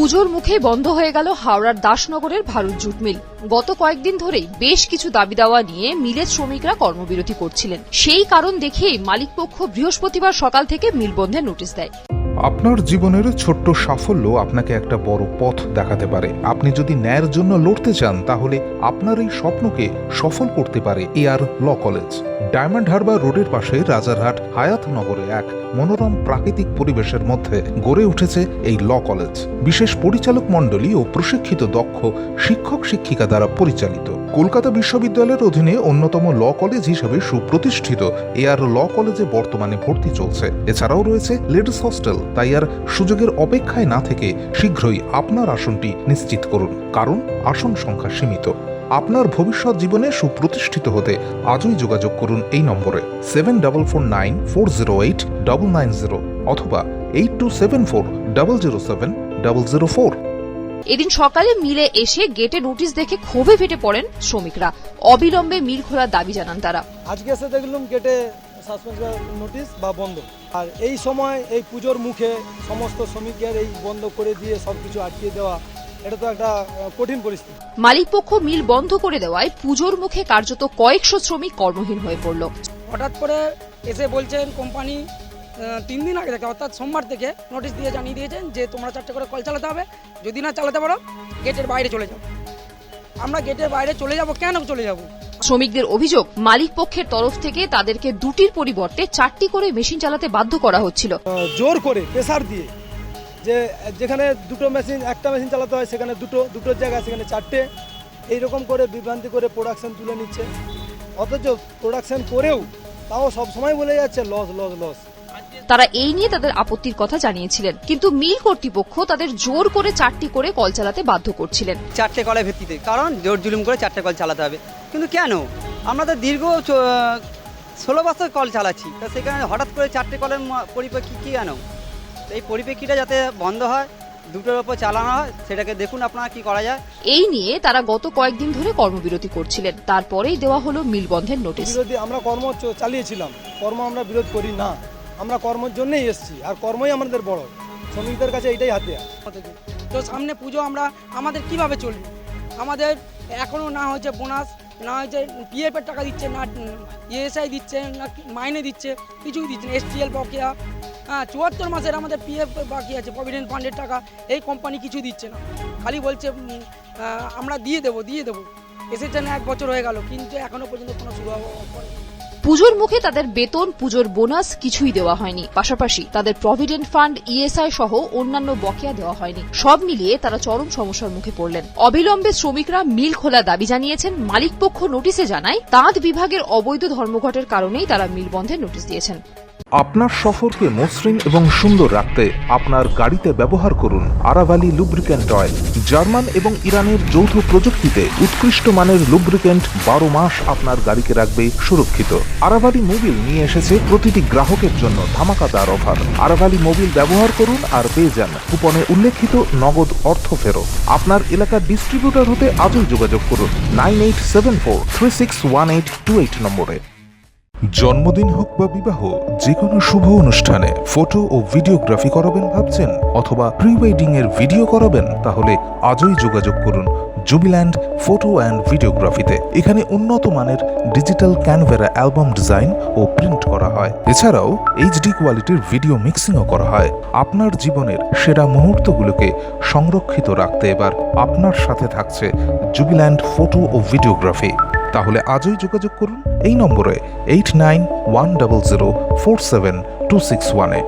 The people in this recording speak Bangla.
পুজোর মুখে বন্ধ হয়ে গেল হাওড়ার দাসনগরের ভারত জুট মিল। গত কয়েকদিন ধরেই বেশ কিছু দাবি দাওয়া নিয়ে মিলের শ্রমিকরা কর্মবিরতি করছিলেন। সেই কারণ দেখিয়েই মালিকপক্ষ বৃহস্পতিবার সকাল থেকে মিল বন্ধের নোটিশ দেয়। আপনার জীবনের ছোট্ট সাফল্য আপনাকে একটা বড় পথ দেখাতে পারে। আপনি যদি ন্যায়ের জন্য লড়তে চান, তাহলে আপনার এই স্বপ্নকে সফল করতে পারে AR law college. Diamond Harbour রোডের পাশে রাজারহাট হায়াতনগরে এক মনোরম প্রাকৃতিক পরিবেশের মধ্যে গড়ে উঠেছে এই ল কলেজ। বিশেষ পরিচালক মণ্ডলী ও প্রশিক্ষিত দক্ষ শিক্ষক শিক্ষিকা দ্বারা পরিচালিত। কলকাতা বিশ্ববিদ্যালয়ের অধীনে অন্যতম ল কলেজ হিসেবে সুপ্রতিষ্ঠিত এআর ল কলেজে বর্তমানে ভর্তি চলছে। এছাড়াও রয়েছে লেডিস হস্টেল। তাই আর সুযোগের অপেক্ষায় না থেকে শীঘ্রই আপনার আসনটি নিশ্চিত করুন, কারণ আসন সংখ্যা সীমিত। আপনার ভবিষ্যৎ জীবনে সুপ্রতিষ্ঠিত হতে আজই যোগাযোগ করুন এই নম্বরে 7449408990 অথবা 8274007004। এদিন সকালে মিলে এসে গেটে নোটিশ দেখে ক্ষোভে ফেটে পড়েন শ্রমিকরা। অবিলম্বে মিল খোলার দাবি জানান তারা। আজকে এসে দেখলাম গেটে সাসপেনশন নোটিশ বা বন্ধ, আর এই সময় এই পুজোর মুখে সমস্ত শ্রমিকের এই বন্ধ করে দিয়ে সবকিছু আটকে দেওয়া, এটা তো একটা কঠিন পরিস্থিতি। মালিকপক্ষ মিল বন্ধ করে দেওয়ায় পুজোর মুখে কার্যত কয়েকশো শ্রমিক কর্মহীন হয়ে পড়ল। হঠাৎ করে এসে বলছেন কোম্পানি 3 দিন আগে থেকে, অর্থাৎ সোমবার থেকে নোটিশ দিয়ে জানিয়ে দিয়েছেন যে তোমরা 4টে করে কল চালাতে হবে, যদি না চালাতে পারো গেটের বাইরে চলে যাও। আমরা গেটের বাইরে চলে যাব, কেন চলে যাব? শ্রমিকদের অভিযোগ, মালিক পক্ষের তরফ থেকে তাদেরকে 2টির পরিবর্তে 4টি করে মেশিন চালাতে বাধ্য করা হচ্ছিল। জোর করে প্রেসার দিয়ে, যে যেখানে একটা মেশিন চালাতে হয় সেখানে দুটোর জায়গায় সেখানে 4টে, এইরকম করে বিভ্রান্তি করে প্রোডাকশন তুলে নিচ্ছে। অথচ প্রোডাকশন করেও তাও সব সময় বলে যাচ্ছে লস লস লস। তারা এই নিয়ে তাদের আপত্তির কথা জানিয়েছিলেন, কিন্তু মিল কর্তৃপক্ষ তাদের জোর করে 4টি করে কল চালাতে বাধ্য করছিলেন। 4টে কলের ভিত্তিতে, কারণ জোর জুলুম করে 4টে কল চালাতে হবে। কিন্তু কেন? আমরা তো দীর্ঘ 16 বছর কল চালাচ্ছি, তা সেখানে হঠাৎ করে 4টে কলের পরিপ্রেক্ষি কি কেন? এই পরিপ্রেক্ষিটা যাতে বন্ধ হয়, দুটোর ওপর চালানো হয়, সেটাকে দেখুন আপনারা কি করা যায়। এই নিয়ে তারা গত কয়েকদিন ধরে কর্মবিরতি করছিলেন। তারপরেই দেওয়া হলো মিল বন্ধের নোটিশ। আমরা কর্ম চালিয়েছিলাম, আমরা বিরোধ করি না, আমরা কর্মের জন্যই এসেছি, আর কর্মই আমাদের বড়। শ্রমিকদের কাছে এইটাই হাতিয়ার। তো সামনে পুজো, আমাদের কিভাবে চলবে? আমাদের এখনো না হয়েছে বোনাস, না হয়েছে পিএফের টাকা দিচ্ছে, না ইএসআই দিচ্ছে, না মাইনে দিচ্ছে, কিছুই দিচ্ছে না। এসটিএল বকেয়া, 74 মাসের আমাদের পিএফ বাকি আছে, প্রভিডেন্ট ফান্ডের টাকা, এই কোম্পানি কিছু দিচ্ছে না। খালি বলছে আমরা দিয়ে দেবো। এসেছেন 1 বছর হয়ে গেল, কিন্তু এখনো পর্যন্ত কোনো শুরু করে। পুজোর মুখে তাদের বেতন, পুজোর বোনাস কিছুই দেওয়া হয়নি। পাশাপাশি তাদের প্রভিডেন্ট ফান্ড, ইএসআই সহ অন্যান্য বকেয়া দেওয়া হয়নি। সব মিলিয়ে তারা চরম সমস্যার মুখে পড়লেন। অবিলম্বে শ্রমিকরা মিল খোলা দাবি জানিয়েছেন। মালিকপক্ষ নোটিশে জানায় তাঁত বিভাগের অবৈধ ধর্মঘটের কারণেই তারা মিল বন্ধের নোটিশ দিয়েছেন। আপনার সফরকে মসৃণ এবং সুন্দর রাখতে আপনার গাড়িতে ব্যবহার করুন আরাভালি লুব্রিক্যান্ট অয়েল। জার্মান এবং ইরানের যৌথ প্রযুক্তিতে উৎকৃষ্ট মানের লুব্রিক্যান্ট 12 মাস আপনার গাড়িকে রাখবে সুরক্ষিত। আরাভালি মোবিল নিয়ে এসেছে প্রতিটি গ্রাহকের জন্য ধামাকাদার অফার। আরাভালি মোবিল ব্যবহার করুন আর পেয়ে যান কুপনে উল্লেখিত নগদ অর্থ ফেরত। আপনার এলাকার ডিস্ট্রিবিউটর হতে আজই যোগাযোগ করুন 9874361828 নম্বরে। জন্মদিন হোক বা বিবাহ, যে কোনো শুভ অনুষ্ঠানে ফটো ও ভিডিওগ্রাফি করাবেন ভাবছেন, অথবা প্রি ওয়েডিং এর ভিডিও করাবেন, তাহলে আজই যোগাযোগ করুন জুবিল্যান্ড ফটো অ্যান্ড ভিডিওগ্রাফিতে। এখানে উন্নত মানের ডিজিটাল ক্যানভেরা অ্যালবাম ডিজাইন ও প্রিন্ট করা হয়। এছাড়াও এইচডি কোয়ালিটির ভিডিও মিক্সিংও করা হয়। আপনার জীবনের সেরা মুহূর্তগুলোকে সংরক্ষিত রাখতে এবার আপনার সাথে থাকছে জুবিল্যান্ড ফটো ও ভিডিওগ্রাফি। তাহলে আজই যোগাযোগ করুন এই নম্বরে 8910047261-এ।